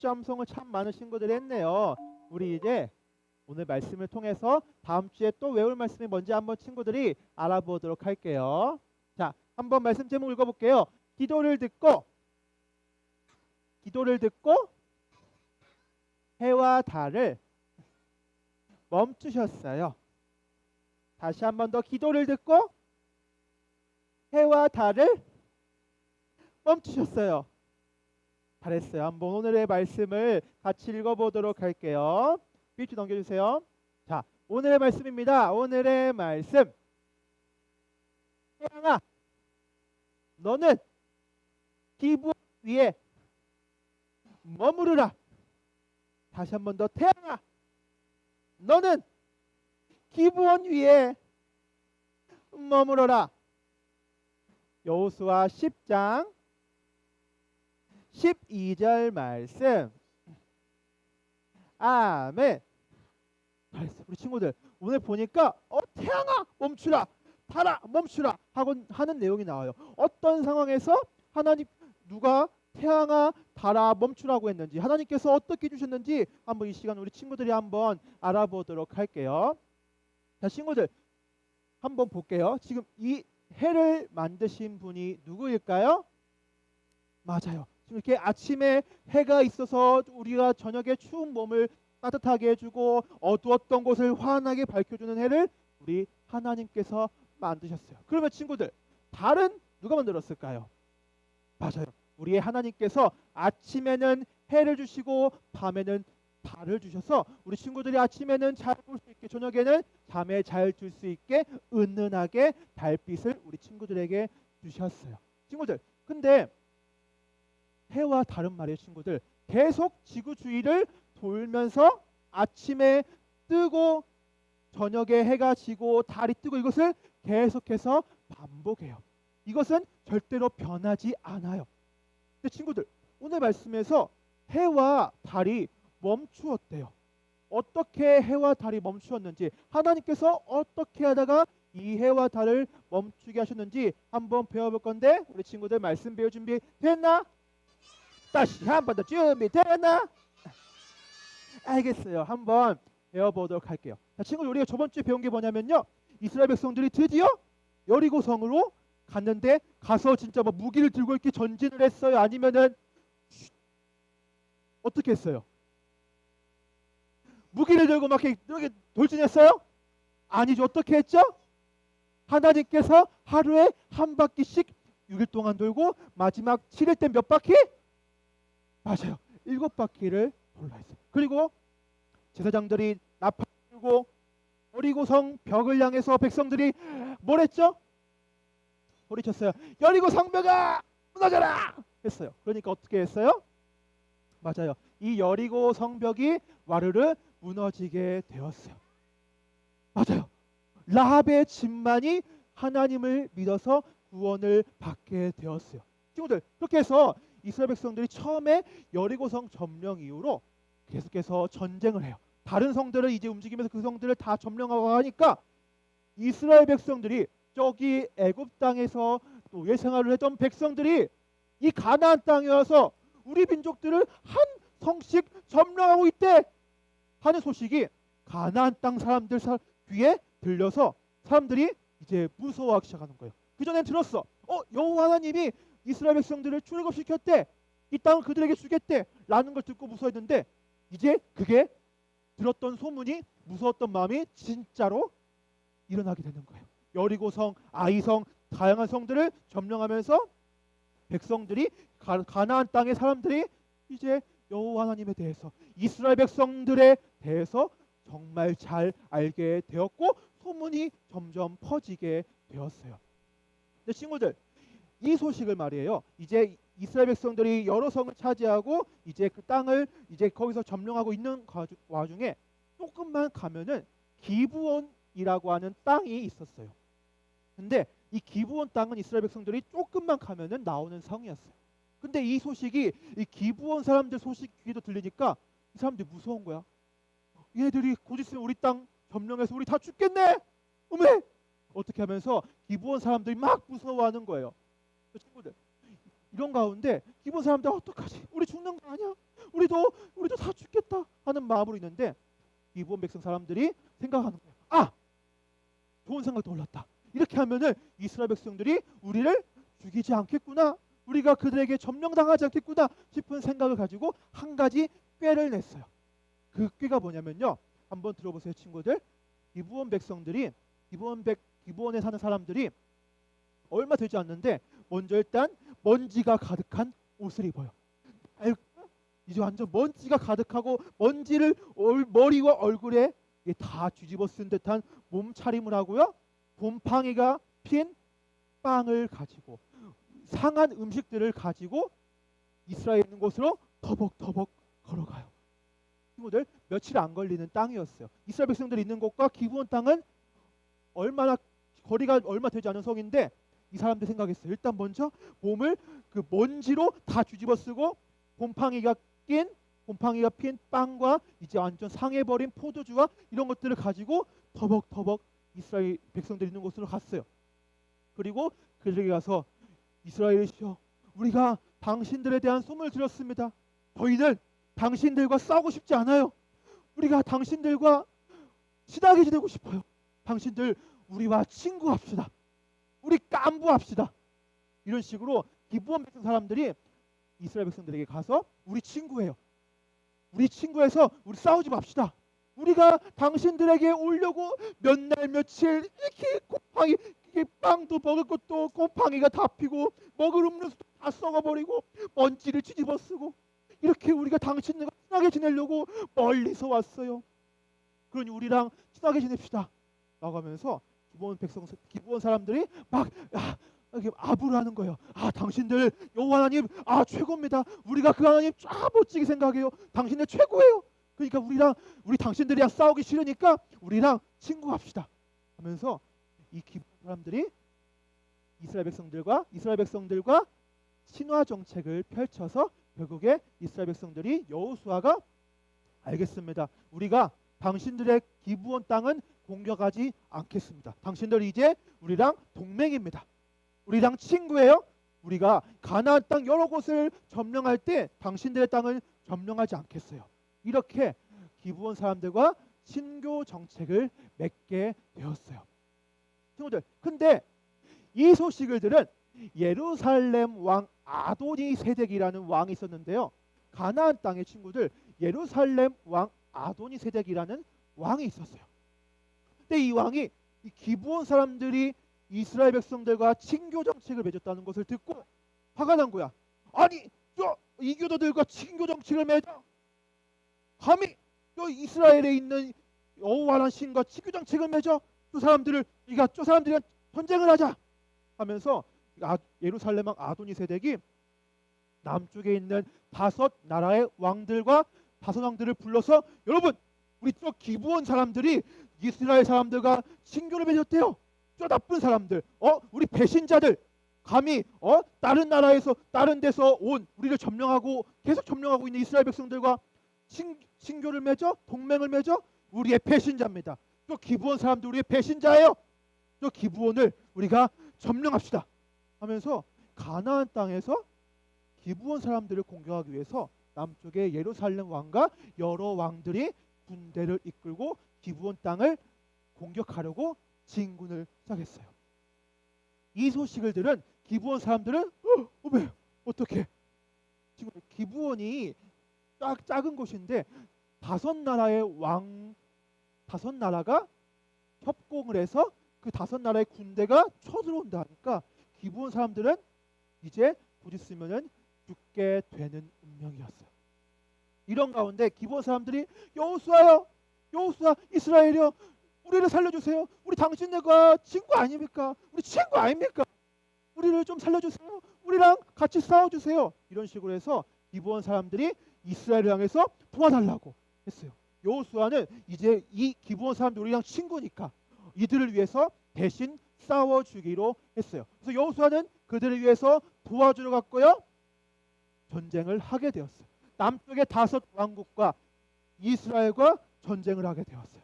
점성을 참 많은 친구들이 했네요. 우리 이제 오늘 말씀을 통해서 다음 주에 또 외울 말씀이 뭔지 한번 친구들이 알아보도록 할게요. 자, 한번 말씀 제목 읽어볼게요. 기도를 듣고 해와 달을 멈추셨어요. 다시 한번 더 기도를 듣고 해와 달을 멈추셨어요. 잘했어요. 한번 오늘의 말씀을 같이 읽어보도록 할게요. 필지 넘겨주세요. 자, 오늘의 말씀입니다. 오늘의 말씀. 태양아, 너는 기부 위에 머무르라. 다시 한번 더. 태양아, 너는 기브온 위에 머무르라. 여호수아 10장 12절 말씀. 아멘. 잘했어. 우리 친구들 오늘 보니까 태양아 멈추라, 달아 멈추라 하고 하는 내용이 나와요. 어떤 상황에서 하나님 누가 태양아 달아 멈추라고 했는지, 하나님께서 어떻게 주셨는지 한번 이 시간 우리 친구들이 한번 알아보도록 할게요. 자, 친구들 한번 볼게요. 지금 이 해를 만드신 분이 누구일까요? 맞아요. 지금 이렇게 아침에 해가 있어서 우리가 저녁에 추운 몸을 따뜻하게 해주고 어두웠던 곳을 환하게 밝혀주는 해를 우리 하나님께서 만드셨어요. 그러면 친구들 달은 누가 만들었을까요? 맞아요. 우리의 하나님께서 아침에는 해를 주시고 밤에는 달을 주셔서 우리 친구들이 아침에는 잘 볼 수 있게, 저녁에는 잠에 잘 들 수 있게 은은하게 달빛을 우리 친구들에게 주셨어요. 친구들 근데 해와 달은 말이에요. 친구들 계속 지구 주위를 돌면서 아침에 뜨고 저녁에 해가 지고 달이 뜨고 이것을 계속해서 반복해요. 이것은 절대로 변하지 않아요. 근데 친구들 오늘 말씀에서 해와 달이 멈추었대요. 어떻게 해와 달이 멈추었는지, 하나님께서 어떻게 하다가 이 해와 달을 멈추게 하셨는지 한번 배워볼 건데, 우리 친구들 말씀 배울 준비 됐나? 다시 한번 더 준비 됐나? 알겠어요. 한번 배워보도록 할게요. 자, 친구들 우리가 저번 주에 배운 게 뭐냐면요, 이스라엘 백성들이 드디어 여리고성으로 갔는데 가서 진짜 뭐 무기를 들고 이렇게 전진을 했어요? 아니면은 어떻게 했어요? 무기를 들고 막 이렇게 돌진했어요? 아니죠. 어떻게 했죠? 하나님께서 하루에 한 바퀴씩 6일 동안 돌고 마지막 7일 때 몇 바퀴? 맞아요. 7바퀴를 돌라 했어요. 그리고 제사장들이 나팔을 불고 여리고성 벽을 향해서 백성들이 뭘 했죠? 소리쳤어요. 여리고 성벽아 무너져라 했어요. 그러니까 어떻게 했어요? 맞아요. 이 여리고 성벽이 와르르 무너지게 되었어요. 맞아요. 라합의 집만이 하나님을 믿어서 구원을 받게 되었어요. 친구들 그렇게 해서 이스라엘 백성들이 처음에 여리고성 점령 이후로 계속해서 전쟁을 해요. 다른 성들을 이제 움직이면서 그 성들을 다 점령하고 하니까 이스라엘 백성들이 저기 애굽 땅에서 노예 생활을 했던 백성들이 이 가나안 땅에 와서 우리 민족들을 한 성씩 점령하고 있대 하는 소식이 가나안 땅 사람들 귀에 들려서 사람들이 이제 무서워하기 시작하는 거예요. 그전엔 들었어. 여호와 하나님이 이스라엘 백성들을 출애굽시켰대. 이 땅을 그들에게 주겠대 라는 걸 듣고 무서워했는데, 이제 그게 들었던 소문이 무서웠던 마음이 진짜로 일어나게 되는 거예요. 여리고성, 아이성, 다양한 성들을 점령하면서 백성들이 가나안 땅의 사람들이 이제 여호와 하나님에 대해서, 이스라엘 백성들에 대해서 정말 잘 알게 되었고 소문이 점점 퍼지게 되었어요. 근데 친구들 이 소식을 말이에요, 이제 이스라엘 백성들이 여러 성을 차지하고 이제 그 땅을 이제 거기서 점령하고 있는 와중에 조금만 가면은 기브온이라고 하는 땅이 있었어요. 근데 이 기브온 땅은 이스라엘 백성들이 조금만 가면은 나오는 성이었어요. 근데 이 소식이 이 기브온 사람들 소식 귀에도 들리니까 이 사람들이 무서운 거야. 얘들이 곧 있으면 우리 땅 점령해서 우리 다 죽겠네. 어메! 어떻게 하면서 기브온 사람들이 막 무서워하는 거예요. 친구들 이런 가운데 기브온 사람들 어떡하지? 우리 죽는 거 아니야? 우리도 다 죽겠다 하는 마음으로 있는데 기브온 백성 사람들이 생각하는 거예요. 아, 좋은 생각 떠올랐다. 이렇게 하면은 이스라엘 백성들이 우리를 죽이지 않겠구나, 우리가 그들에게 점령당하지 않겠구나 싶은 생각을 가지고 한 가지 꾀를 냈어요. 그 꾀가 뭐냐면요, 한번 들어보세요 친구들. 기브온 백성들이 기브온에 사는 사람들이 얼마 되지 않는데 먼저 일단 먼지가 가득한 옷을 입어요. 아유, 이제 완전 먼지가 가득하고 먼지를 머리와 얼굴에 다 뒤집어 쓴 듯한 몸차림을 하고요, 곰팡이가 핀 빵을 가지고 상한 음식들을 가지고 이스라엘 있는 곳으로 터벅터벅 걸어가요. 친구들, 며칠 안 걸리는 땅이었어요. 이스라엘 백성들이 있는 곳과 기브온 땅은 거리가 얼마 되지 않은 성인데 이 사람들 생각했어요. 일단 먼저 몸을 그 먼지로 다 뒤집어 쓰고 곰팡이가 핀 빵과 이제 완전 상해버린 포도주와 이런 것들을 가지고 터벅터벅 이스라엘 백성들이 있는 곳으로 갔어요. 그리고 그들에게 가서 이스라엘이시여, 우리가 당신들에 대한 소문을 들었습니다. 저희는 당신들과 싸우고 싶지 않아요. 우리가 당신들과 친하게 지내고 싶어요. 당신들 우리와 친구합시다. 우리 깐부합시다. 이런 식으로 기브온 백성 사람들이 이스라엘 백성들에게 가서 우리 친구예요. 우리 친구해서 우리 싸우지 맙시다. 우리가 당신들에게 오려고 몇 날 며칠 이렇게 곰팡이, 이게 빵도 먹을 것도 곰팡이가 다 피고 먹을 음료수도 다 썩어버리고 먼지를 뒤집어 쓰고 이렇게 우리가 당신들과 친하게 지내려고 멀리서 왔어요. 그러니 우리랑 친하게 지냅시다 라고 하면서 기브온 사람들이 막 이렇게 아부를 하는 거예요. 아, 당신들 여호와 하나님 최고입니다. 우리가 그 하나님 멋지게 생각해요. 당신들 최고예요. 그러니까 우리 당신들이랑 싸우기 싫으니까 우리랑 친구합시다 하면서 이 기브온 사람들이 이스라엘 백성들과 친화 정책을 펼쳐서 결국에 이스라엘 백성들이 여호수아가 알겠습니다. 우리가 당신들의 기브온 땅은 공격하지 않겠습니다. 당신들 이제 우리랑 동맹입니다. 우리랑 친구예요. 우리가 가나안 땅 여러 곳을 점령할 때 당신들의 땅을 점령하지 않겠어요. 이렇게 기브온 사람들과 친교 정책을 맺게 되었어요. 친구들, 근데 이 소식을 들은 예루살렘 왕 아도니 세덱이라는 왕이 있었는데요. 가나안 땅의 친구들, 예루살렘 왕 아도니 세덱이라는 왕이 있었어요. 근데 이 왕이 이 기브온 사람들이 이스라엘 백성들과 친교 정책을 맺었다는 것을 듣고 화가 난 거야. 아니, 저 이교도들과 친교 정책을 맺어? 감히 저 이스라엘에 있는 여호와라는 신과 친교 정책을 맺어? 저 사람들이랑 전쟁을 하자 하면서 예루살렘 왕 아도니 세덱이 남쪽에 있는 5나라의 왕들과 5왕들을 불러서, 여러분, 우리 저 기브온 사람들이 이스라엘 사람들과 친교를 맺었대요. 저 나쁜 사람들, 우리 배신자들, 감히 다른 나라에서 다른 데서 온 우리를 계속 점령하고 있는 이스라엘 백성들과 친교를 맺어, 동맹을 맺어? 우리의 배신자입니다. 저 기브온 사람들 우리의 배신자예요. 저 기브온을 우리가 점령합시다 하면서 가나안 땅에서 기브온 사람들을 공격하기 위해서 남쪽의 예루살렘 왕과 여러 왕들이 군대를 이끌고 기브온 땅을 공격하려고 진군을 시작했어요. 이 소식을 들은 기브온 사람들은 어떻게? 지금 기브온이 작은 곳인데 5나라가 협공을 해서 그 5나라의 군대가 쳐들어온다 하니까 기브온 사람들은 이제 곧 있으면은 죽게 되는 운명이었어요. 이런 가운데 기브온 사람들이 여호수아요, 여호수아, 이스라엘이요, 우리를 살려주세요. 우리 당신들과 친구 아닙니까? 우리 친구 아닙니까? 우리를 좀 살려주세요. 우리랑 같이 싸워주세요. 이런 식으로 해서 기브온 사람들이 이스라엘을 향해서 도와달라고 했어요. 여호수아는 이제 이 기브온 사람들 우리랑 친구니까 이들을 위해서 대신 싸워주기로 했어요. 그래서 여호수아는 그들을 위해서 도와주러 갔고요, 전쟁을 하게 되었어요. 남쪽의 5왕국과 이스라엘과 전쟁을 하게 되었어요.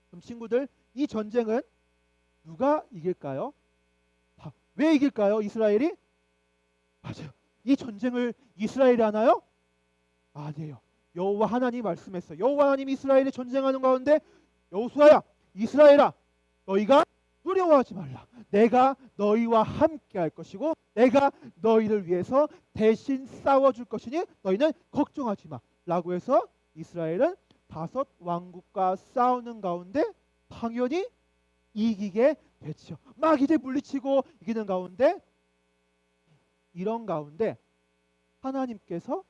그럼 친구들, 이 전쟁은 누가 이길까요? 왜 이길까요? 이스라엘이? 맞아요. 이 전쟁을 이스라엘이 하나요? 아니에요. 여호와 하나님이 말씀했어요. 여호와 하나님이 이스라엘이 전쟁하는 가운데 여호수아야, 이스라엘아, 너희가 두려워하지 말라. 내가 너희와 함께 할 것이고 내가 너희를 위해서 대신 싸워줄 것이니 너희는 걱정하지 마 라고 해서 이스라엘은 다섯 왕국과 싸우는 가운데 당연히 이기게 됐죠. 막 이제 물리치고 이기는 가운데, 이런 가운데 하나님께서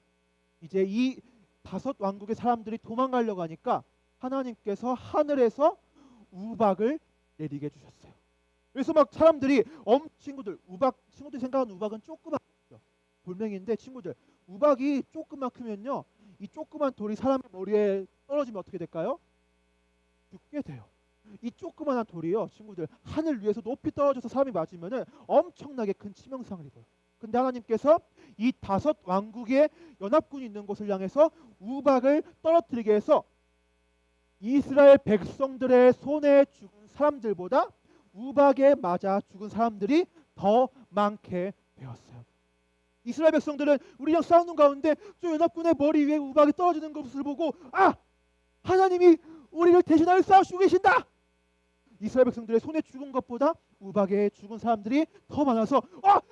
이제 이 다섯 왕국의 사람들이 도망가려고 하니까 하나님께서 하늘에서 우박을 내리게 해주셨어요. 그래서 막 사람들이 친구들, 친구들이 생각하는 우박은 조그맣죠. 돌멩이인데 친구들, 우박이 조그맣으면요, 이 조그만 돌이 사람의 머리에 떨어지면 어떻게 될까요? 죽게 돼요. 이 조그만한 돌이요, 친구들, 하늘 위에서 높이 떨어져서 사람이 맞으면은 엄청나게 큰 치명상을 입어요. 근데 하나님께서 이 다섯 왕국의 연합군이 있는 곳을 향해서 우박을 떨어뜨리게 해서 이스라엘 백성들의 손에 죽은 사람들보다 우박에 맞아 죽은 사람들이 더 많게 되었어요. 이스라엘 백성들은 우리랑 싸우는 가운데 저 연합군의 머리 위에 우박이 떨어지는 것을 보고, 아! 하나님이 우리를 대신하여 싸우시고 계신다! 이스라엘 백성들의 손에 죽은 것보다 우박에 죽은 사람들이 더 많아서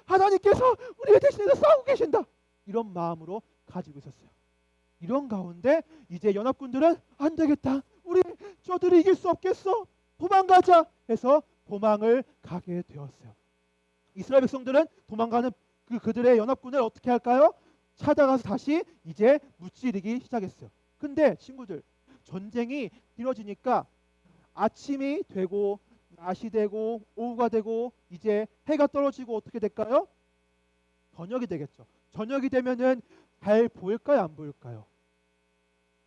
하나님께서 우리를 대신해서 싸우고 계신다! 이런 마음으로 가지고 있었어요. 이런 가운데 이제 연합군들은 안 되겠다, 우리 저들이 이길 수 없겠어, 도망가자 해서 도망을 가게 되었어요. 이스라엘 백성들은 도망가는 그들의 연합군을 어떻게 할까요? 찾아가서 다시 이제 무찌르기 시작했어요. 근데 친구들, 전쟁이 길어지니까 아침이 되고 낮이 되고 오후가 되고 이제 해가 떨어지고 어떻게 될까요? 저녁이 되겠죠. 저녁이 되면은 잘 보일까요, 안 보일까요?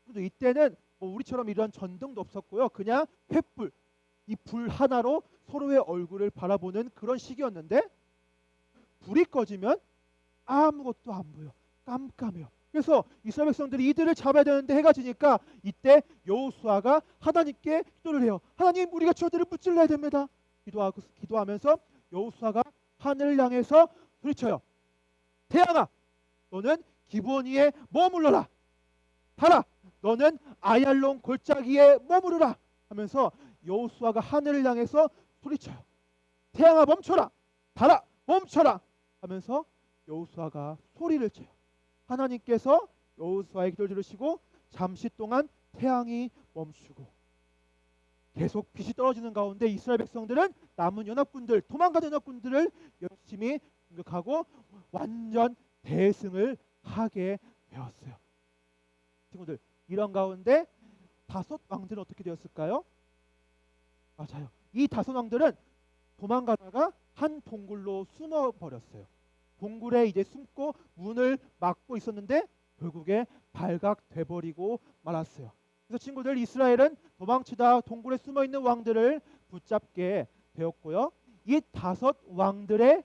근데 이때는 뭐 우리처럼 이런 전등도 없었고요. 그냥 횃불, 이 불 하나로 서로의 얼굴을 바라보는 그런 시기였는데, 불이 꺼지면 아무것도 안 보여. 깜깜해요. 그래서 이스라엘 백성들이 이들을 잡아야 되는데 해가 지니까 이때 여호수아가 하나님께 기도를 해요. 하나님, 우리가 저들을 무찔러야 됩니다. 기도하면서 여호수아가 하늘을 향해서 소리쳐요. 태양아, 너는 기브온 위에 머물러라. 달아, 너는 아얄론 골짜기에 머무르라 하면서 여호수아가 하늘을 향해서 소리쳐요. 태양아 멈춰라. 달아 멈춰라 하면서 여호수아가 소리를 쳐요. 하나님께서 여호수아의 기도를 들으시고 잠시 동안 태양이 멈추고 계속 빛이 떨어지는 가운데 이스라엘 백성들은 남은 연합군들, 도망가는 연합군들을 열심히 공격하고 완전 대승을 하게 되었어요. 친구들, 이런 가운데 다섯 왕들은 어떻게 되었을까요? 맞아요. 이 다섯 왕들은 도망가다가 한 동굴로 숨어 버렸어요. 동굴에 이제 숨고 문을 막고 있었는데 결국에 발각돼 버리고 말았어요. 그래서 친구들, 이스라엘은 도망치다 동굴에 숨어 있는 왕들을 붙잡게 되었고요. 이 다섯 왕들의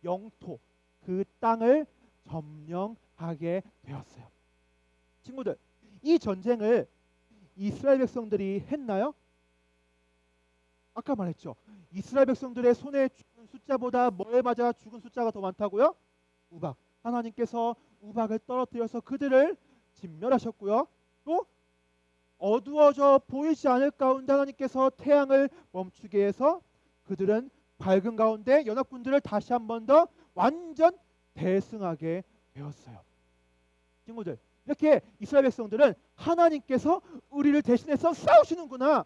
영토, 그 땅을 점령하게 되었어요. 친구들, 이 전쟁을 이스라엘 백성들이 했나요? 아까 말했죠. 이스라엘 백성들의 손에 죽은 숫자보다 뭐에 맞아 죽은 숫자가 더 많다고요? 우박. 하나님께서 우박을 떨어뜨려서 그들을 진멸하셨고요. 또 어두워져 보이지 않을 가운데 하나님께서 태양을 멈추게 해서 그들은 밝은 가운데 연합군들을 다시 한 번 더 완전 대승하게 되었어요. 친구들, 이렇게 이스라엘 백성들은 하나님께서 우리를 대신해서 싸우시는구나,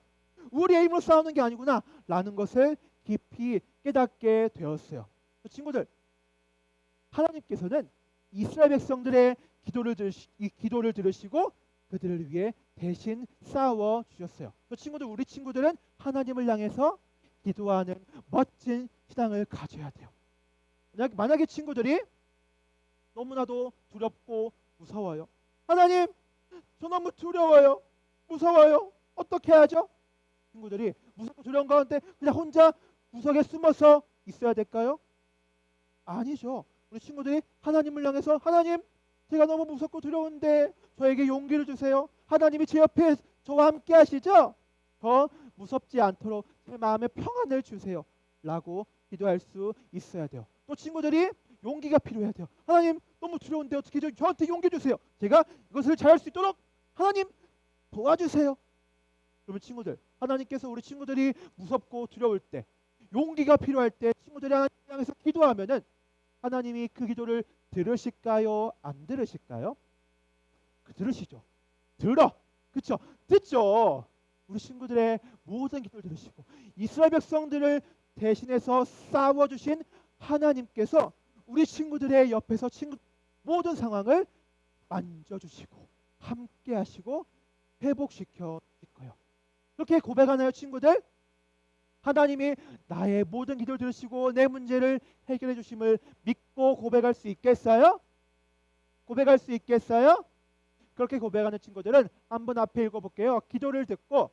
우리의 힘으로 싸우는 게 아니구나 라는 것을 깊이 깨닫게 되었어요. 친구들, 하나님께서는 이스라엘 백성들의 기도를 들으시고 그들을 위해 대신 싸워 주셨어요. 친구들, 우리 친구들은 하나님을 향해서 기도하는 멋진 신앙을 가져야 돼요. 만약에 친구들이 너무나도 두렵고 무서워요. 하나님, 저 너무 두려워요, 무서워요, 어떻게 하죠? 친구들이 무섭고 두려운 가운데 그냥 혼자 구석에 숨어서 있어야 될까요? 아니죠. 우리 친구들이 하나님을 향해서, 하나님, 제가 너무 무섭고 두려운데 저에게 용기를 주세요. 하나님이 제 옆에 저와 함께 하시죠? 더 무섭지 않도록 제 마음에 평안을 주세요 라고 기도할 수 있어야 돼요. 또 친구들이 용기가 필요해야 돼요. 하나님 너무 두려운데 어떻게 저한테 용기 주세요. 제가 이것을 잘할 수 있도록 하나님 도와주세요. 그러면 친구들, 하나님께서 우리 친구들이 무섭고 두려울 때, 용기가 필요할 때 친구들이 하나님 향해서 기도하면은 하나님이 그 기도를 들으실까요? 안 들으실까요? 들으시죠. 그쵸? 듣죠. 우리 친구들의 모든 기도를 들으시고 이스라엘 백성들을 대신해서 싸워주신 하나님께서 우리 친구들의 옆에서 모든 상황을 만져주시고 함께하시고 회복시켜 주실 거예요. 그렇게 고백하나요, 친구들? 하나님이 나의 모든 기도를 들으시고 내 문제를 해결해 주심을 믿고 고백할 수 있겠어요? 고백할 수 있겠어요? 그렇게 고백하는 친구들은 한번 앞에 읽어볼게요. 기도를 듣고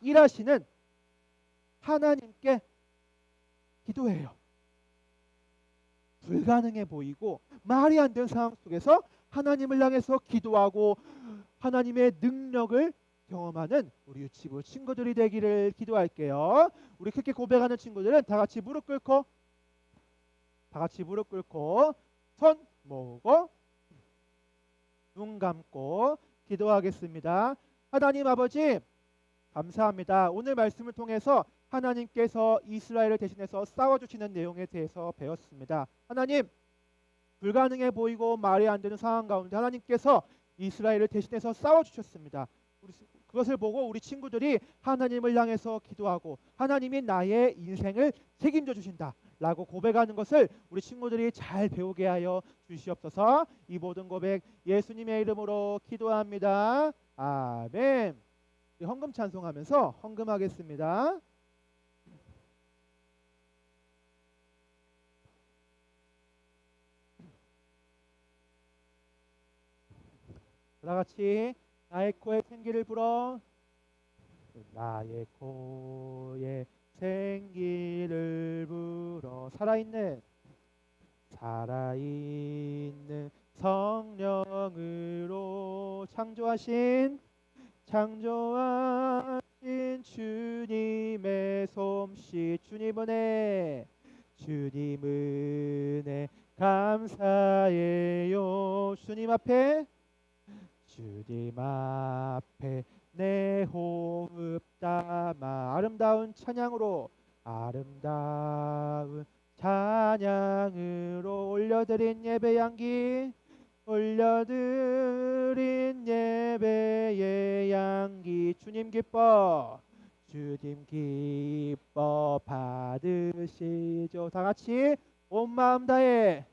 일하시는 하나님께 기도해요. 불가능해 보이고 말이 안 되는 상황 속에서 하나님을 향해서 기도하고 하나님의 능력을 경험하는 우리 유치부 친구들이 되기를 기도할게요. 우리 그렇게 고백하는 친구들은 다 같이 무릎 꿇고 손 모으고 눈 감고 기도하겠습니다. 하나님 아버지 감사합니다. 오늘 말씀을 통해서 하나님께서 이스라엘을 대신해서 싸워주시는 내용에 대해서 배웠습니다. 하나님, 불가능해 보이고 말이 안 되는 상황 가운데 하나님께서 이스라엘을 대신해서 싸워주셨습니다. 그것을 보고 우리 친구들이 하나님을 향해서 기도하고 하나님이 나의 인생을 책임져 주신다 라고 고백하는 것을 우리 친구들이 잘 배우게 하여 주시옵소서. 이 모든 고백 예수님의 이름으로 기도합니다. 아멘. 헌금 찬송하면서 헌금하겠습니다. 다같이 나의 코에 생기를 불어 나의 코에 생기를 불어 살아있는 성령으로 창조하신 주님의 솜씨 주님 은혜 감사해요. 주님 앞에 내 호흡 담아 아름다운 찬양으로 올려드린 예배의 향기 주님 기뻐 받으시죠. 다같이 온 마음 다해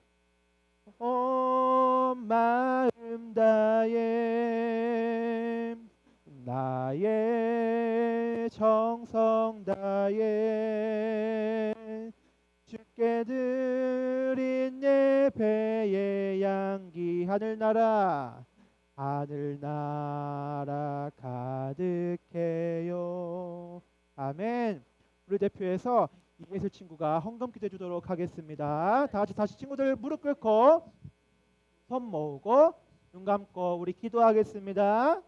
나의 정성 다해 주께 드린 예배의 향기 하늘나라 가득해요. 아멘. 우리 대표에서 이예슬 친구가 헌금 기도해 주도록 하겠습니다. 다 같이 다시 친구들 무릎 꿇고 손 모으고 눈 감고 우리 기도하겠습니다.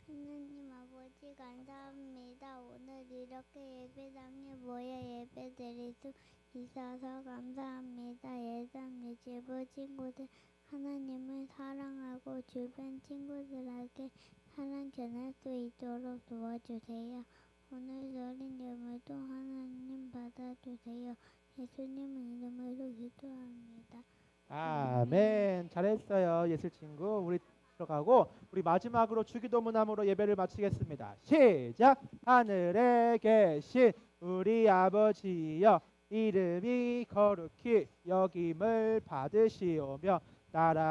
하나님 아버지 감사합니다. 오늘 이렇게 예배당에 모여 예배드릴 수 있어서 감사합니다. 예산 유치부 친구들 하나님을 사랑하고 주변 친구들에게 사랑 전할 수 있도록 도와주세요. 오늘 드린 예물도 하나님 받아주세요. 예수님 이름으로 기도합니다. 아멘. 잘했어요, 예슬 친구. 우리 들어가고 우리 마지막으로 주기도문함으로 예배를 마치겠습니다. 시작. 하늘에 계신 우리 아버지여 이름이 거룩히 여김을 받으시오며 나라